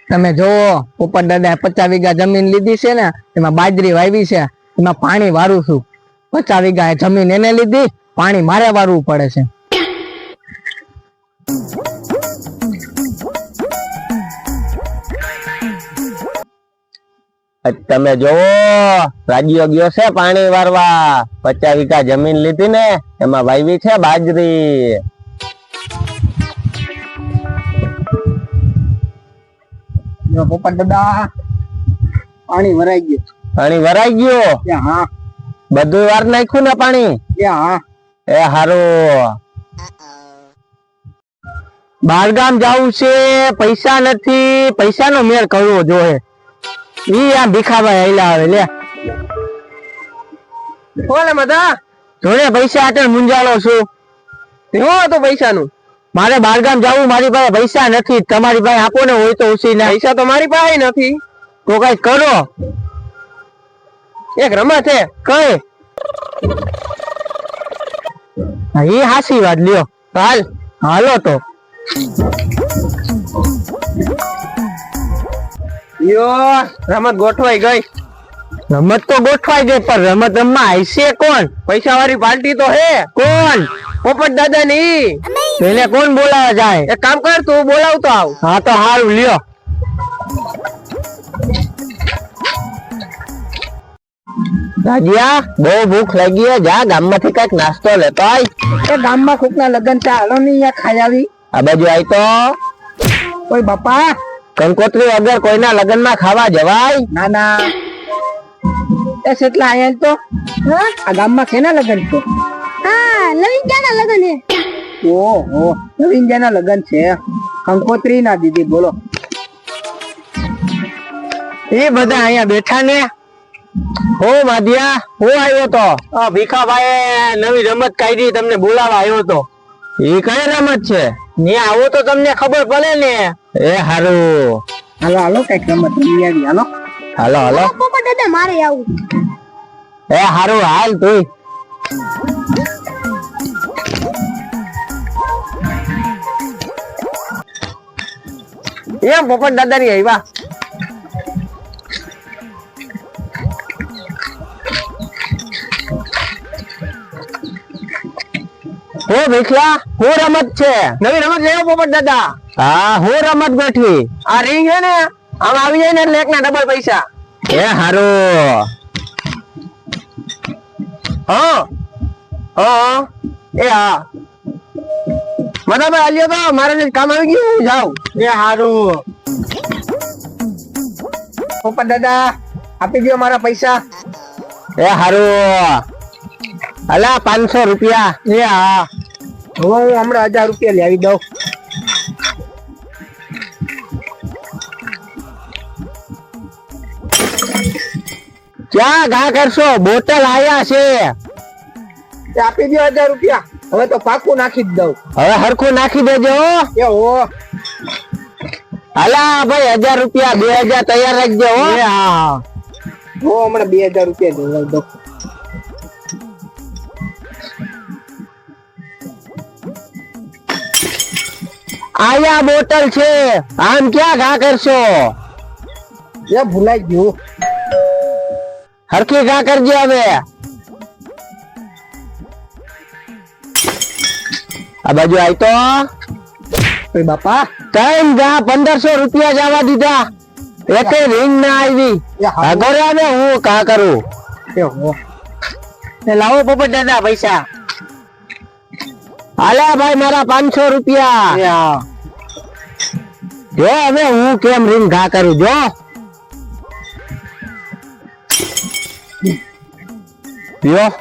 તમે જોવો ઉપર દાદા 50 વીઘા જમીન લીધી છે ને, એમાં બાજરી વાવી છે, એમાં પાણી વારું છું. 50 વીઘા જમીન એને લીધી, પાણી મારે વારવું પડે છે. તમે જોવો રાજ્યો ગયો છે પાણી વારવા. 50 વીઘા જમીન લીધી ને, એમાં વાવી છે બાજરી. પોપટ દાદા પાણી વરાઈ ગયું. પાણી વરાઈ ગયું? હા. બધું વાર નાખ્યું ને પાણી? હા. એ હારું. બહારગામ જવું છે, પૈસા નથી, પૈસા નો મેળ કરવો જોઈએ. ઈ આ ભીખાભાઈ આયલા આવે લે. બોલે મધા જોડે પૈસા આટલ મુંજાળો છું. શું હતું પૈસાનું? મારે બહારગામ જવું, મારી પાસે પૈસા નથી. તમારી પાસે આપો ને હોય તો ઉછી ને. પૈસા તો મારી પાસે નથી. તો કઈ કરો. એક રમત છે કઈ એ હાસી વાત લ્યો. હાલ હાલો તો. યો રમત ગોઠવાઈ ગઈ. રમત તો ગોઠવાઈ ગઈ, પણ રમત રમવા આઈશે કોણ? પૈસા વાળી પાર્ટી તો હે. કોણ? પોપટ દાદા ની. એને કોણ બોલાવા જાય? એક કામ કર, તું બોલાવતો આવ. હા તો હારું લ્યો. રાજીયા બહુ ભૂખ લાગી, જા ગામમાંથી કઈક નાસ્તો લેતો આય. એ ગામમાં કોક ના લગન છે, હાલો ની અહીંયા ખાઈ આવી. આ બાજુ આય તો. ઓય બાપા, કંકોત્રી વગર કોઈના લગન માં ખાવા જવાય? ના ના. એ કેટલા આયા તો? આ ગામમાં કેના લગન છે? હા, લવિંજાના લગન છે. ઓહો, લવિંજાના લગન છે. કંકોત્રી ના દીદી બોલો. એ બધા અહીંયા બેઠા ને. હો માધિયા, હું આવ્યો તો. ભીખાભાઈ નવી રમત કાઢી, તમને બોલાવા આવ્યો તો. એ કઈ રમત છે? ને આવો તો તમને ખબર પડે ને. એ હારું. હાલો હાલો કઈક રમત રમી આવી. હાલો હાલો હાલો. પોપટ દાદા મારે આવું. એ હારું હાલ તું. એમ પોપટ દાદા ની આવ્યા. હો ભીખલા, હું રમત છે? નવી રમત છે પોપટ દાદા. હા, હું રમત બેઠી. આ રિંગ છે ને, આમ આવી જાય ને એટલે એક ના ડબલ પૈસા. એ હારું. હા હા એ હા. મદાભાઈ આલ્યો તો, મારે કામ આવી ગયું, હું જાઉં. એ હારું. પોપટ દાદા આપી દો મારા પૈસા. એ હારું. અલા 500 રૂપિયા. એ હા, હવે હું હમણાં 1000 રૂપિયા લઈ આવી દઉં. ક્યાં ઘા કરશો? બોટલ આયા છે. આપી દો 1000 રૂપિયા. હવે તો પાકું નાખી જ દઉં. હવે હરખું નાખી દેજો. એ હો. અલા ભાઈ 1000 રૂપિયા, 2000 તૈયાર રાખજો. હો હા, હું હમણાં 2000 રૂપિયા લઈ દઉં. આયા બોટલ છે. આમ ક્યાં ઘા કરશો? એ ભૂલાઈ ગયું. હરખી ઘા કરજો હવે. આ બાજુ આય તો. ઓય બાપા, ટાઈમ ઘા 1500 રૂપિયા જવા દીધા. એક રિંગ ના આવી. આગળ આવે હું કા કરું. એ હો. લાવો પોપટ દાદા પૈસા. આલા ભાઈ મારા 500 રૂપિયા. જો હવે હું કેમ રીંગ ઘા કરું. જો યો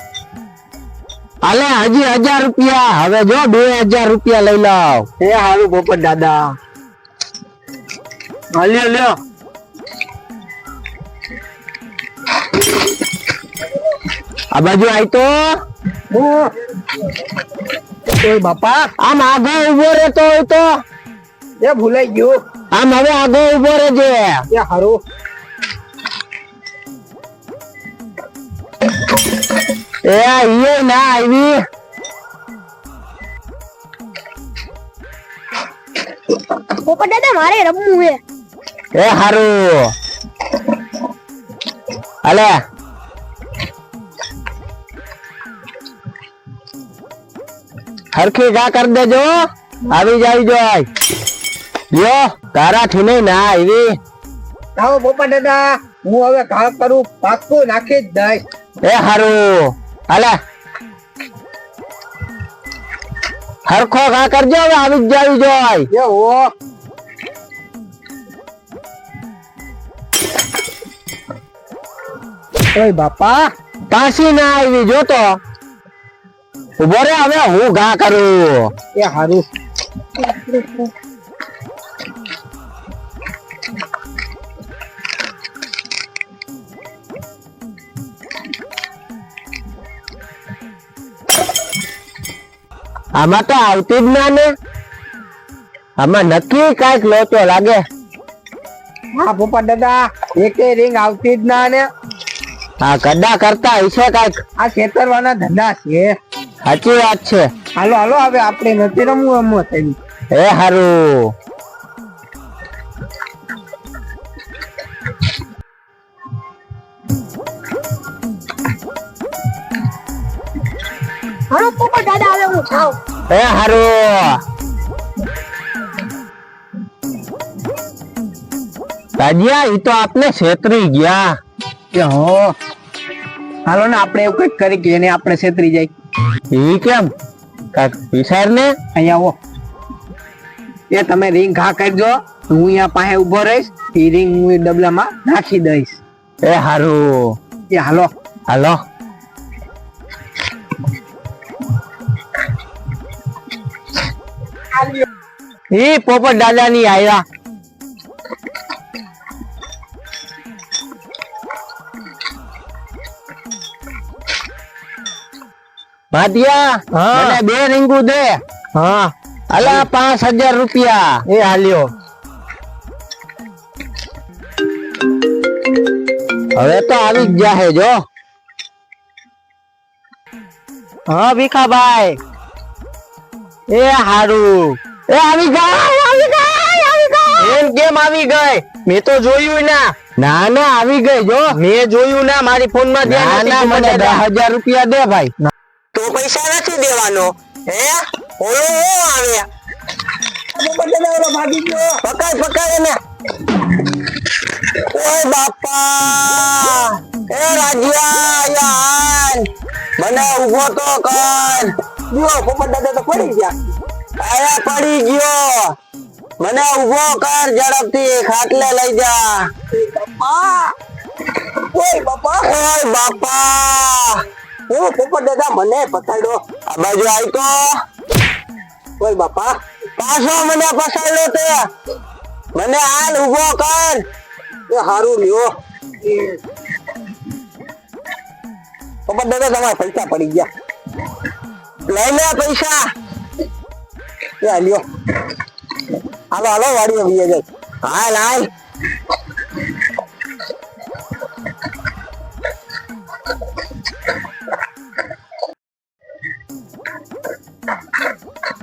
આલે હજી 1000 રૂપિયા. હવે જો 2000 રૂપિયા લઈ લાવ. એ હારું પોપટ દાદા. લ્યો લ્યો. આ બાજુ આય તો. ઓય બાપા, આમ આગળ ઉભો રહેતો હોય તો. એ ભૂલાઈ ગયું. આમ હવે આગળ ઉભો રહેજે. એ હારું. એ ના આવી. મારે રમવું છે. એ હારું અલે હરખી ઘા કરી દેજો આવી જાય જોય લ્યો તારાથી નહીં ના આવી આવો પોપટ દાદા હું હવે ઘા કરું પાક્કું નાખી જ દઈશ. એ હારું અલે હરખો ઘા કરજો હવે આવી જ જાય જોય એ હો ઓય બાપા પાછી ના આવી જોતો ઉભો રે હવે હું ઘા કરું એ હારું આમાં તો આવતી જ ના ને આમાં નક્કી કઈક લોચો લાગે હા પોપટ દાદા એકે રિંગ આવતી જ ના ને આ કડા કરતા હશે કઈક આ ખેતરવાના ધંધા છે. સાચી વાત છે હાલો હાલો હવે આપણે નથી રમવું રમવું થઈ એ હારું હાલો પોપટ દાદા હવે હું જાઉં. એ હારું તાજિયા ઈ તો આપને છેતરી ગયા કે હો હાલો ને આપણે એવું કઈક કરી કે એને આપણે છેતરી જાય. ઈ કેમ કાક વિચાર ને અહીંયા આવો એ તમે રિંગ ઘા કરજો હું અહીંયા પાસે ઉભો રહીશ એ રિંગ હું એ ડબલામાં નાખી દઈશ. એ હારું એ હાલો હાલો ઈ પોપટ દાદા ની આયા ભાટિયા મને 2 રીંગુ દે હા અલા 5000 રૂપિયા એ હાલ્યો હવે તો આવી જ જાહે જો હા ભીખાભાઈ એ હારું એ આવી ગઈ એમ કેમ આવી ગઈ મેં તો જોયું ના ના આવી ગઈ જો મેં જોયું ના મારી ફોન માં ના મને 10000 રૂપિયા દે ભાઈ તો પૈસા નથી દેવાનો હે ઓલો આવે પકડ પકડ એને ઓય બાપા એ રાજ્યા યાર મને ઉભો તો કર જો પોપટ દાદા તો પડી ગયા આયા પડી ગયો મને ઉભો કર ઝડપથી ખાટલે લઈ જા બાપા ઓય બાપા ઓય બાપા ઓ પોપટ દાદા મને પકડો આ બાજુ આઈ તો ઓય બાપા પાછો મને પકડ્યો તે મને હાલ ઉભો કર એ હારું લ્યો પોપટ દાદા તમારા પૈસા પડી ગયા લઈ લે પૈસા એ લ્યો હાલો હાલો વાડીએ વીએ જાય હાલ હાલ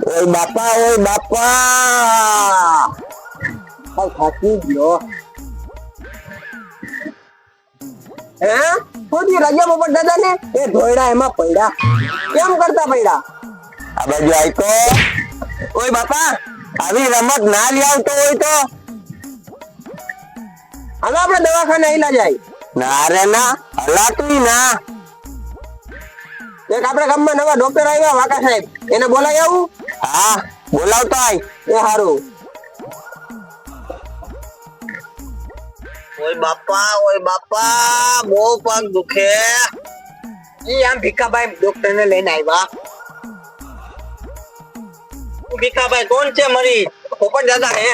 ઓય બાપા આ થાકી ગયો હે ખોદી રાજા પોપટ દાદા ને એ ધોયડા એમાં પડ્યા કેમ કરતા પડ્યા આ બાજુ આઈ તો ઓય બાપા આવી રમત ના લઈ આવતો હોય તો હાલો આપણે દવાખાને આઈલા જાય ના રે ના હલાતું ના એક આપણે ગામમાં નવા ડોક્ટર આવ્યા વાકા સાહેબ એને બોલાય આવું હા બોલાવતો આય એ હારું ઓય બાપા બહુ પગ દુખે ઈ આમ ભીખાભાઈ ડોક્ટર ને લઈને આવ્યા ભીખાભાઈ કોણ છે મરી પોપટ દાદા હે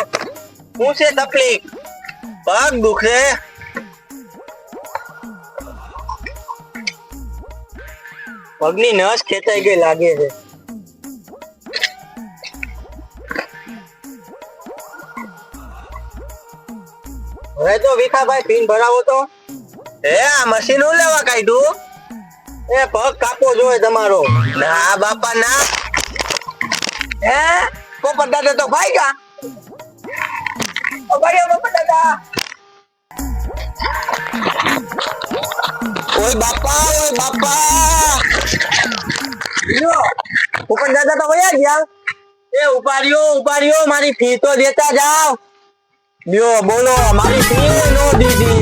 શું છે તકલીફ પગ દુખે પગની નસ ખેંચાઈ ગઈ લાગે છે હવે તો ભીખાભાઈ પીન ભરાવો તો એ આ મશીન લેવા કાઢ્યું એ પગ કાપો જોઈએ તમારો ના બાપા ના પોપટ દાદા તો ભાઈ ગયા ઓય બાપા ઉપર દાદા તો વયા ગયા. એ ઉપાડ્યો મારી ફી તો દેતા જાવ. લ્યો બોલો મારી ફી નો દીધી.